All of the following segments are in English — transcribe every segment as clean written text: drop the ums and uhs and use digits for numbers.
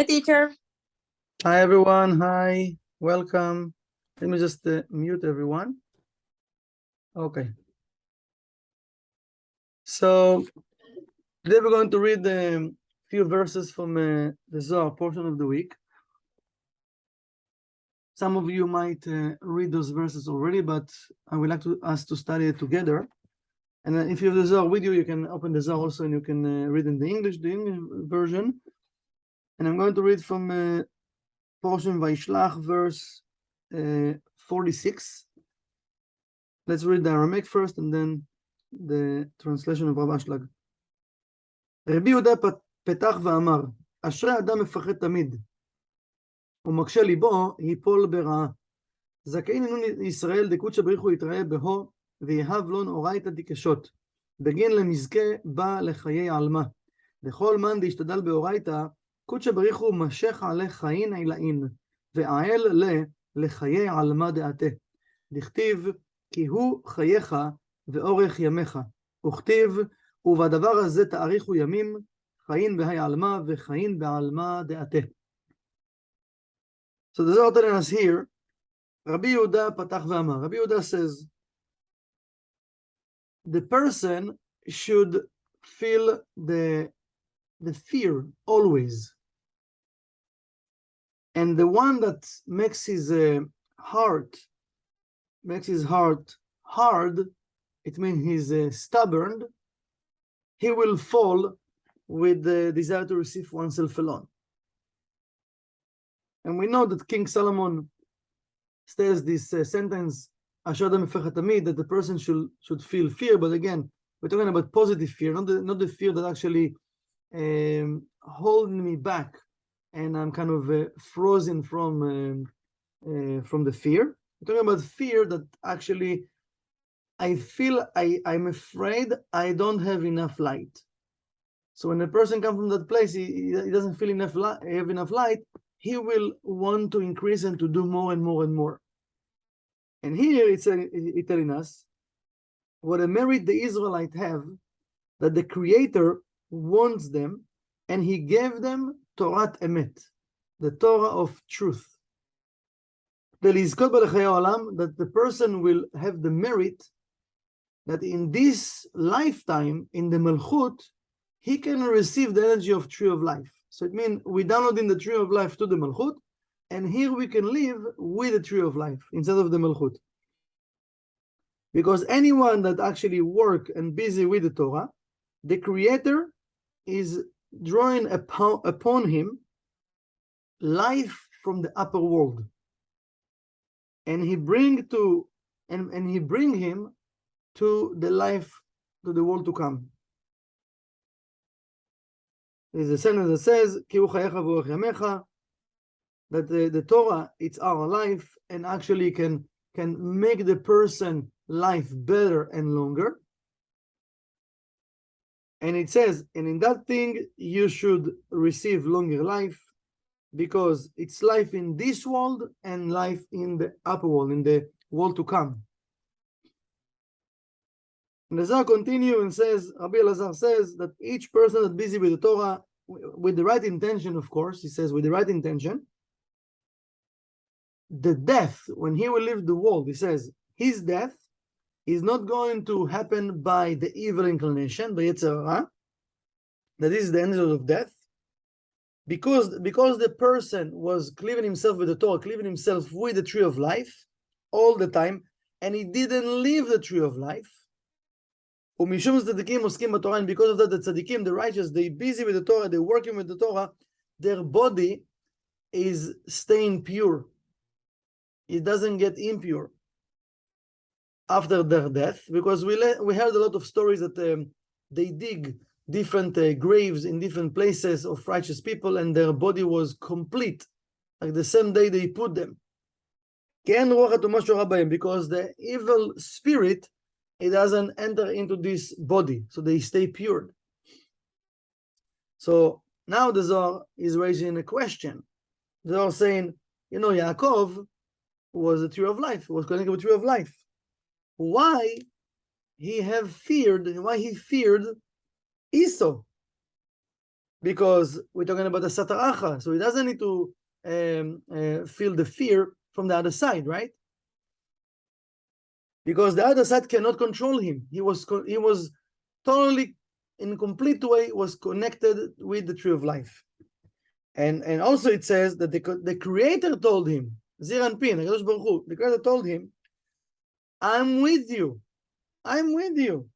Hi, teacher. Hi, everyone. Hi, welcome. Let me just mute everyone. Okay. So today we're going to read a few verses from the Zohar portion of the week. Some of you might read those verses already, but I would like us to study it together. And if you have the Zohar with you, you can open the Zohar also, and you can read in the English version. And I'm going to read from portion Vayishlach, verse 46. Let's read the Aramaic first, and then the translation of Rav Ashlag. רבי יהודה פתח ואמר, אשרי אדם מפחד תמיד, ומקשה ליבו ייפול ברעה. זכאין אנו ישראל דקודשא בריך הוא יתראה בהו, ויהב לו אורייתא דקשות, בגין למזכה בא לחיי עלמא. לכל מאן דהשתדל באורייתא, קודשא בריך הוא משך עלי חיין עילאין, ועאל לחיי עלמא דעתה. דכתיב, כי הוא חייך ואורך ימיך, וכתיב, ובדבר הזה תאריכו ימים, חיין בהי עלמא וחיין בעלמא דעתה. So the Zohar telling us here, Rabbi Yehuda patach ve'amar. Rabbi Yehuda says, the person should feel the fear always. And the one that makes his heart hard, it means he's stubborn, he will fall with the desire to receive oneself alone. And we know that King Solomon says this sentence, Asher adam mefachad tamid, that the person should feel fear. But again, we're talking about positive fear, not the fear that actually holding me back, and I'm kind of frozen from the fear. We're talking about fear that actually I feel I'm afraid I don't have enough light. So when a person comes from that place, he doesn't feel have enough light, he will want to increase and to do more and more and more. And here it's telling us what a merit the Israelites have, that the Creator wants them, and He gave them Torat Emet, the Torah of truth. That the person will have the merit that in this lifetime, in the Malchut, he can receive the energy of tree of life. So it means we downloading the tree of life to the Malchut, and here we can live with the tree of life instead of the Malchut. Because anyone that actually work and busy with the Torah, the Creator is drawing upon him life from the upper world. And he bring him to the life, to the world to come. There's a sentence that says, that the Torah, it's our life, and actually can make the person life better and longer. And it says, and in that thing you should receive longer life, because it's life in this world and life in the upper world, in the world to come. And the Zohar continues and says, Rabbi Elazar says that each person that's busy with the Torah, with the right intention, of course, he says with the right intention, the death, when he will leave the world, he says, his death is not going to happen by the evil inclination, by Yetzer Hara, that is the angel of death, because the person was cleaving himself with the Torah, cleaving himself with the tree of life all the time, and he didn't leave the tree of life. And because of that, the tzaddikim, the righteous, they're busy with the Torah, they're working with the Torah, their body is staying pure. It doesn't get impure after their death, because we heard a lot of stories that they dig different graves in different places of righteous people, and their body was complete, like the same day they put them. Because the evil spirit, it doesn't enter into this body, so they stay pure. So now the Zohar is raising a question. The Zohar saying, Yaakov was a tree of life, was connected with tree of life. Why he feared Esau? because we're talking about a sataracha, so he doesn't need to feel the fear from the other side, right? Because the other side cannot control him. He was totally, in a complete way, was connected with the tree of life. And also it says that the Creator told him, Zir Anpin, HaKadosh Baruch Hu, the Creator told him, I'm with you. I'm with you.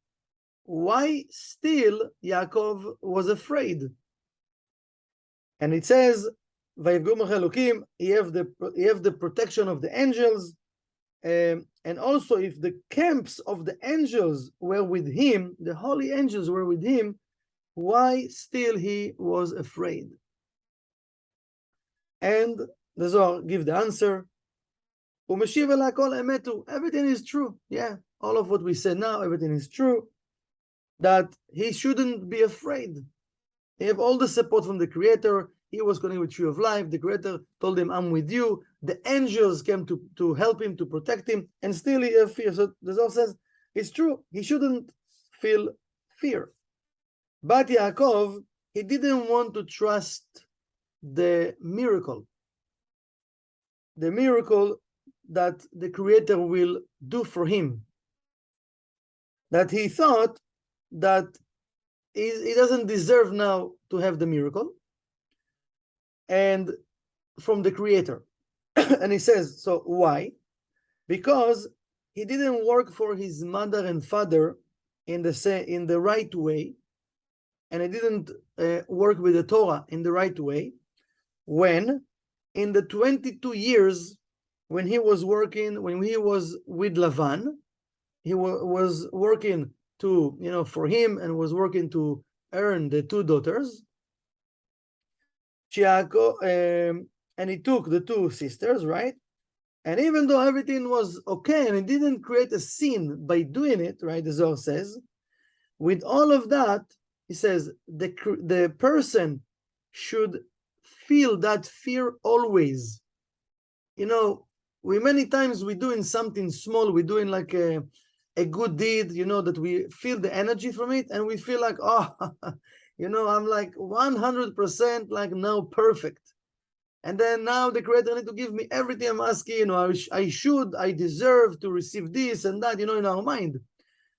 Why still Yaakov was afraid? And it says, Vayivgum Elokim, he have the protection of the angels, and also if the camps of the angels were with him, the holy angels were with him, why still he was afraid? And the Zohar give the answer, everything is true. Yeah, all of what we said now, everything is true. That he shouldn't be afraid. He have all the support from the Creator. He was connected with tree of life. The Creator told him, I'm with you. The angels came to help him, to protect him, and still he have fear. So the Zohar says, it's true. He shouldn't feel fear. But Yaakov, he didn't want to trust the miracle that the Creator will do for him. That he thought that he doesn't deserve now to have the miracle and from the Creator. And he says, so why? Because he didn't work for his mother and father in the right way, and he didn't work with the Torah in the right way, when in the 22 years when he was with Lavan, he was working for him, and was working to earn the two daughters. And he took the two sisters, right? And even though everything was okay, and he didn't create a sin by doing it, right? The Zohar says, with all of that, he says the person should feel that fear always. We many times we're doing something small, we're doing like a good deed, that we feel the energy from it, and we feel like, I'm like 100% like now perfect. And then now the Creator need to give me everything I'm asking, I deserve to receive this and that, in our mind.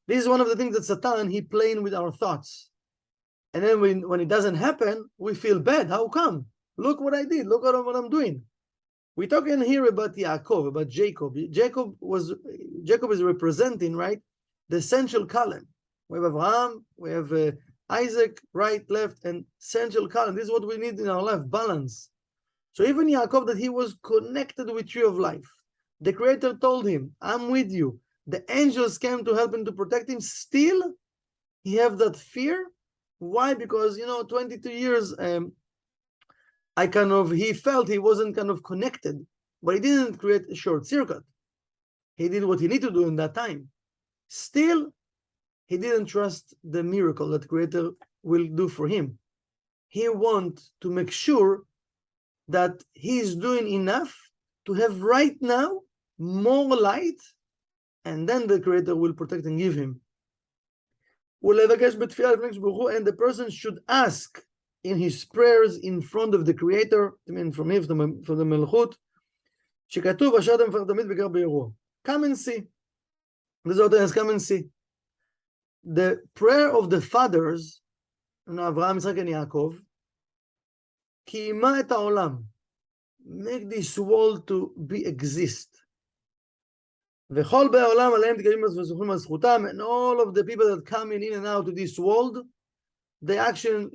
This is one of the things that Satan, he playing with our thoughts. And then when it doesn't happen, we feel bad. How come? Look what I did. Look what I'm doing. We're talking here about Yaakov, about Jacob. Jacob is representing, right, the essential column. We have Abraham, we have Isaac, right, left, and essential column. This is what we need in our life, balance. So even Yaakov, that he was connected with tree of life. The Creator told him, I'm with you. The angels came to help him, to protect him. Still, he have that fear. Why? Because, 22 years, he felt he wasn't kind of connected, but he didn't create a short circuit. He did what he needed to do in that time. Still, he didn't trust the miracle that Creator will do for him. He wants to make sure that he is doing enough to have right now more light, and then the Creator will protect and give him. And the person should ask in his prayers in front of the Creator, from him, from the Melchut, come and see. Come and see. The prayer of the fathers, Avraham, Yitzchak, and Yaakov, קיימה את העולם, make this world to exist. וכל באי העולם עליהם תגלים וזוכים על זכותם, and all of the people that come in and out of this world, they actually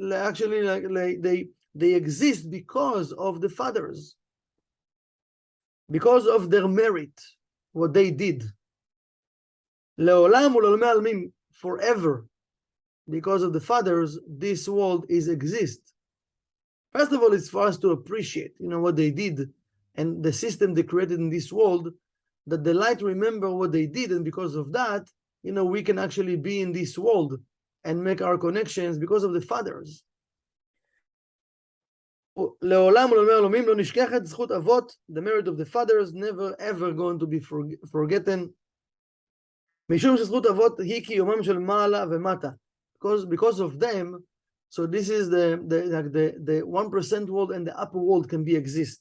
they exist because of the fathers, because of their merit, what they did. לעולם ולעולמי עלמים, forever, because of the fathers, this world exists. First of all, it's for us to appreciate, what they did and the system they created in this world, that the light remember what they did, and because of that, we can actually be in this world and make our connections because of the fathers. לעולם ולעולמי עולמים לא נשכחת זכות אבות, the merit of the fathers never ever going to be forgotten. משום שזכות אבות היא קיומם של מעלה ומטה, because of them, So this is the 1% world, and the upper world can be exist.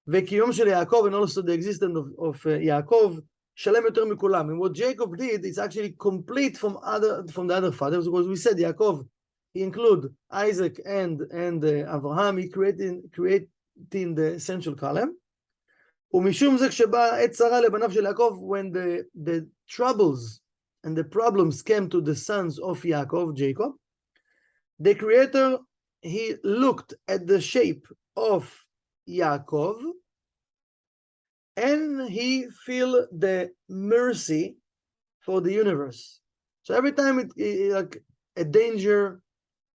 וקיום של יעקב, and also the existence of Yaakov, שלם יותר מכולם. And what Jacob did is actually complete from the other fathers, because we said Yaakov, he include Isaac and Abraham, he creating the essential column. ומשום זה כשבא עת צרה לבניו של יעקב, when the troubles and the problems came to the sons of Yaakov, Jacob, the creator, he looked at the shape of Yaakov, and he feel the mercy for the universe. So every time it like a danger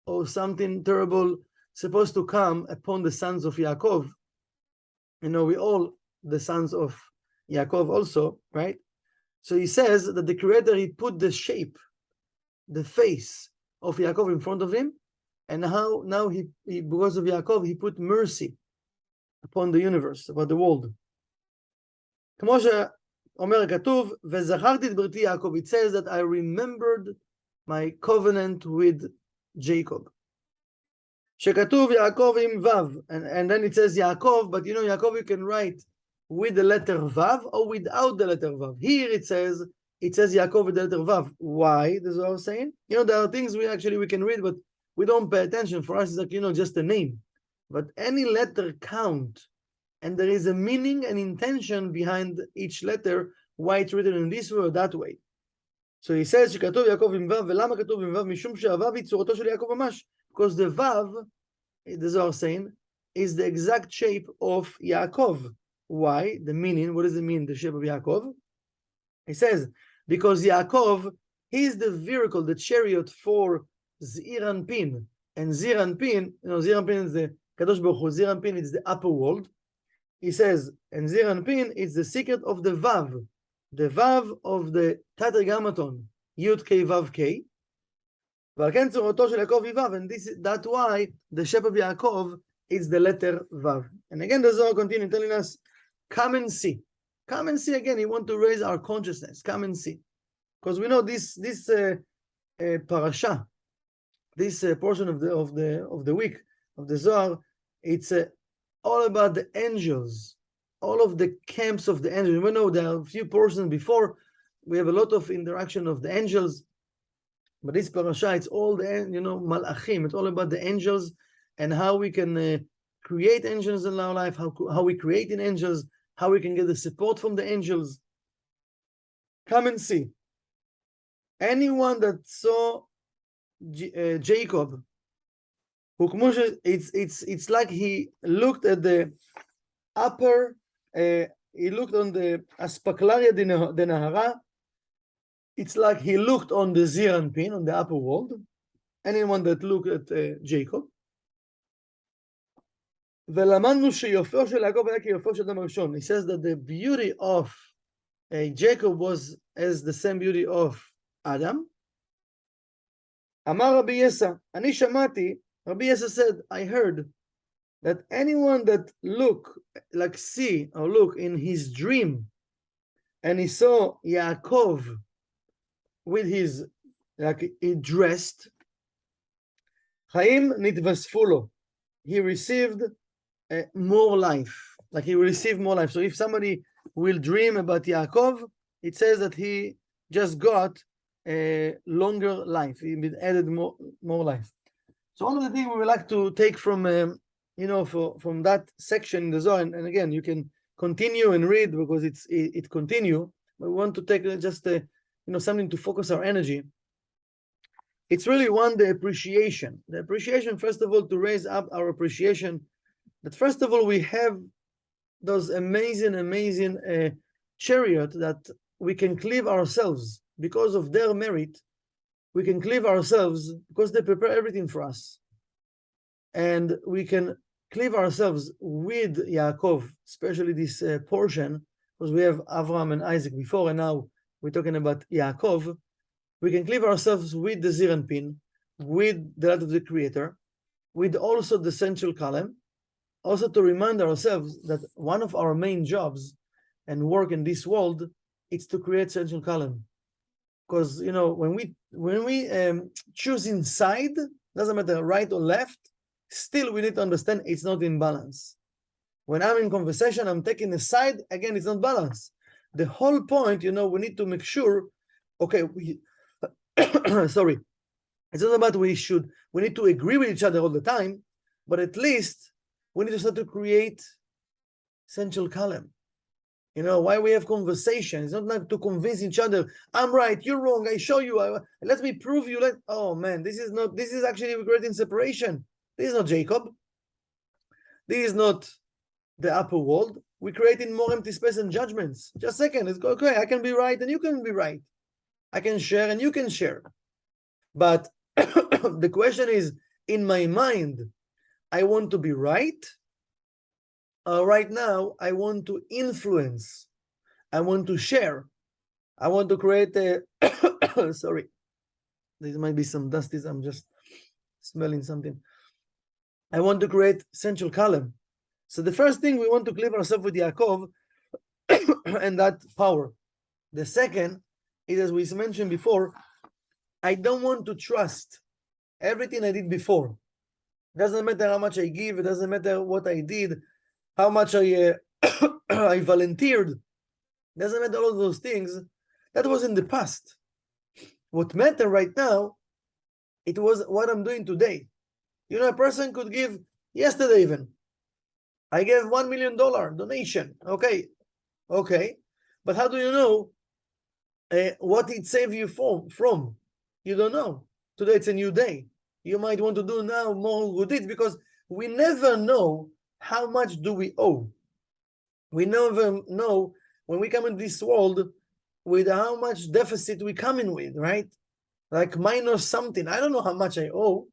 or something terrible supposed to come upon the sons of Yaakov, we all the sons of Yaakov also, right? So he says that the creator, he put the shape, the face of Yaakov in front of him, and now he because of Yaakov, he put mercy upon the universe, about the world. כמו שאומר כתוב, וזכרתי את בריתי יעקב, it says that I remembered my covenant with Jacob. שכתוב יעקב עם וו, and then it says Yaakov, but Yaakov you can write with the letter vav or without the letter vav. Here it says Yaakov with the letter vav. Why? This is what I was saying. There are things we can read, but we don't pay attention. For us, it's like, just a name. But any letter count, and there is a meaning and intention behind each letter, why it's written in this way or that way. So he says שכתוב יעקב עם וו, ולמה כתוב עם וו? משום שהוו היא צורתו של יעקב ממש. Because the vav, the Zohar saying, is the exact shape of Yaakov. Why? The meaning, what does it mean, the shape of Yaakov? He says, because Yaakov, he is the vehicle, the chariot for Zir Anpin. And Zir Anpin, Zir Anpin is the Kadosh Baruch Hu, Zir Anpin is the upper world. He says, and Zir Anpin is the secret of the Vav of the Tetragrammaton, Yud K Vav K. ועל צורתו של יעקב היא וו, and that's why the shape of Yaakov is the letter Vav. And again, the Zohar continues telling us, come and see. Come and see again. He wants to raise our consciousness. Come and see. Because we know this parasha, this portion of the week of the Zohar, it's all about the angels, all of the camps of the angels. We know there are a few portions before. We have a lot of interaction of the angels. But this parasha, it's all the, malachim. It's all about the angels and how we can create angels in our life, how we create in angels, how we can get the support from the angels. Come and see. Anyone that saw Jacob, it's like he looked at the upper, he looked on the Aspaklaria de Nahara. It's like he looked on the Zir Anpin, on the upper world. Anyone that looked at Jacob. ולמדנו שיופו של יעקב היה כיופו של אדם הראשון. He says that the beauty of Jacob was as the same beauty of Adam. אמר רבי יסע, אני שמעתי, Rabbi Yesa said, I heard that anyone that see or look in his dream, and he saw Yaakov with his, he dressed, Chaim nitvassfu lo, he received more life, he received more life. So if somebody will dream about Yaakov, it says that he just got a longer life. He been added more life. So all of the things we would like to take from, from that section in the Zohar, and again, you can continue and read because it continue. But we want to take just something to focus our energy. It's really the appreciation. The appreciation, first of all, to raise up our appreciation. That first of all, we have those amazing chariot that we can cleave ourselves because of their merit. We can cleave ourselves because they prepare everything for us. And we can cleave ourselves with Yaakov, especially this portion, because we have Avraham and Isaac before, and now we're talking about Yaakov. We can cleave ourselves with the Zir Anpin, with the light of the Creator, with also the central column, also to remind ourselves that one of our main jobs and work in this world is to create central column. Because when we choose inside, doesn't matter right or left, still we need to understand it's not in balance. When I'm in conversation, I'm taking a side, again, it's not balanced. The whole point, we need to make sure, okay, sorry, it's not about we need to agree with each other all the time, but at least we need to start to create essential column. Why we have conversation. It's not like to convince each other, I'm right, you're wrong, I show you, let me prove you. Oh man, this is actually creating separation. This is not Jacob. This is not the upper world. We're creating more empty space and judgments. Just a second, it's okay, I can be right and you can be right. I can share and you can share. But the question is, in my mind, I want to be right. Right now, I want to influence. I want to share. I want to create a, sorry, there might be some dust. I'm just smelling something. I want to create central column. So the first thing, we want to cleave ourselves with Yaakov and that power. The second is, as we mentioned before, I don't want to trust everything I did before. Doesn't matter how much I give. It doesn't matter what I did, how much I I volunteered. Doesn't matter all of those things. That was in the past. What matters right now, it was what I'm doing today. A person could give yesterday even. I gave $1 million donation. Okay. But how do you know what it saved you from? You don't know. Today it's a new day. You might want to do now more good deeds, because we never know how much do we owe. We never know when we come in this world with how much deficit we come in with, right? Like minus something. I don't know how much I owe.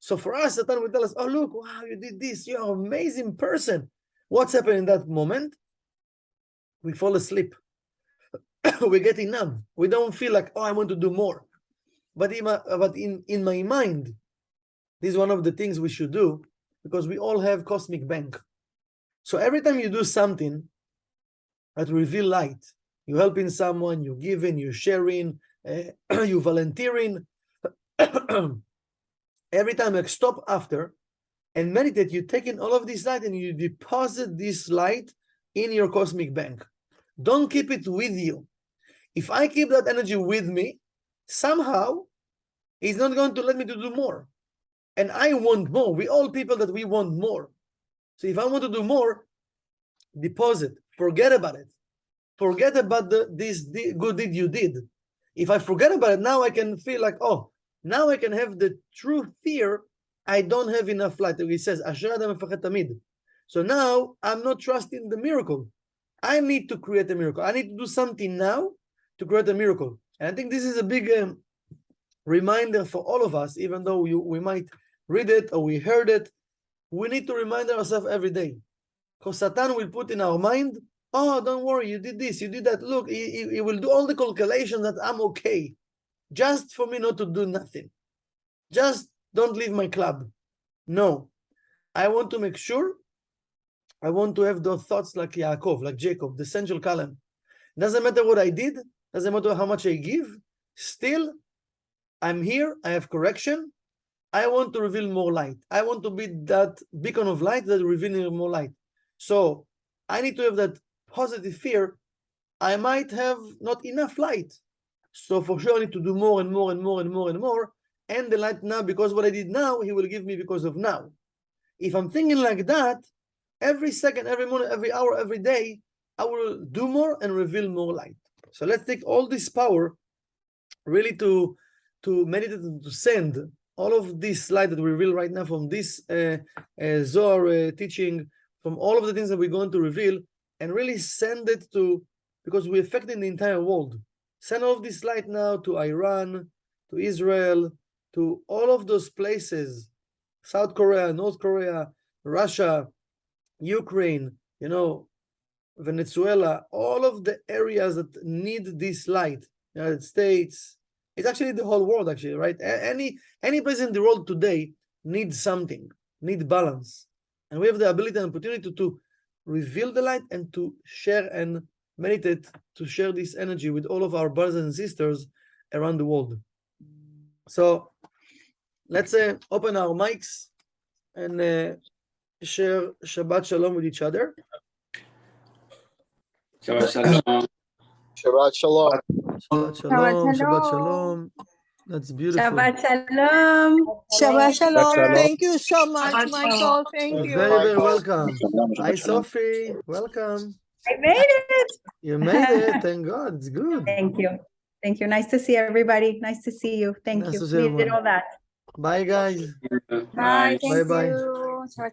So for us, Satan will tell us, oh, look, wow, you did this. You're an amazing person. What's happened in that moment? We fall asleep. We get numb. We don't feel like, oh, I want to do more. But in my mind, this is one of the things we should do, because we all have cosmic bank. So every time you do something that reveal light, you're helping someone, you're giving, you're sharing, you're volunteering, every time you stop after and meditate, you take in all of this light and you deposit this light in your cosmic bank. Don't keep it with you. If I keep that energy with me, somehow it's not going to let me to do more. And I want more. We all people that we want more. So if I want to do more, deposit. Forget about it. Forget about this good deed you did. If I forget about it, now I can feel like, oh, now I can have the true fear. I don't have enough light. He says, so now I'm not trusting the miracle. I need to create a miracle. I need to do something now to create a miracle. And I think this is a big reminder for all of us, even though we might read it or we heard it. We need to remind ourselves every day. Because Satan will put in our mind, oh, don't worry, you did this, you did that. Look, he will do all the calculations that I'm okay. Just for me not to do nothing. Just don't leave my club. No. I want to make sure, I want to have those thoughts like Yaakov, like Jacob, the essential column. Doesn't matter what I did, doesn't matter how much I give, still, I'm here, I have correction, I want to reveal more light. I want to be that beacon of light that reveals more light. So I need to have that positive fear. I might have not enough light. So for sure I need to do more and more and more and more and more. And the light now, because what I did now, he will give me because of now. If I'm thinking like that, every second, every moment, every hour, every day, I will do more and reveal more light. So let's take all this power really to meditate and to send all of this light that we reveal right now from this Zohar teaching, from all of the things that we're going to reveal, and really send it to, because we're affecting the entire world. Send all of this light now to Iran, to Israel, to all of those places, South Korea, North Korea, Russia, Ukraine, Venezuela, all of the areas that need this light, United States, it's actually the whole world, actually, right? Any place in the world today needs something, needs balance. And we have the ability and opportunity to reveal the light and to share and meditate, to share this energy with all of our brothers and sisters around the world. So let's open our mics and share Shabbat Shalom with each other. Shabbat Shalom. Shabbat Shalom. Shabbat Shalom. Shabbat Shalom. That's beautiful. Shabbat Shalom. Shabbat Shalom. Shalom. Thank you so much, Shabbat Michael. Shalom. Thank You're you. very, very Michael. welcome. Shalom, Hi, Shabbat Shalom. Sophie. Welcome. I made it. You made it. Thank God. It's good. Thank you. Thank you. Nice to see everybody. Nice to see you. Thank Nice you. to see Needed everyone. all that. Bye, guys. Bye. Bye-bye. you. Shabbat Shalom.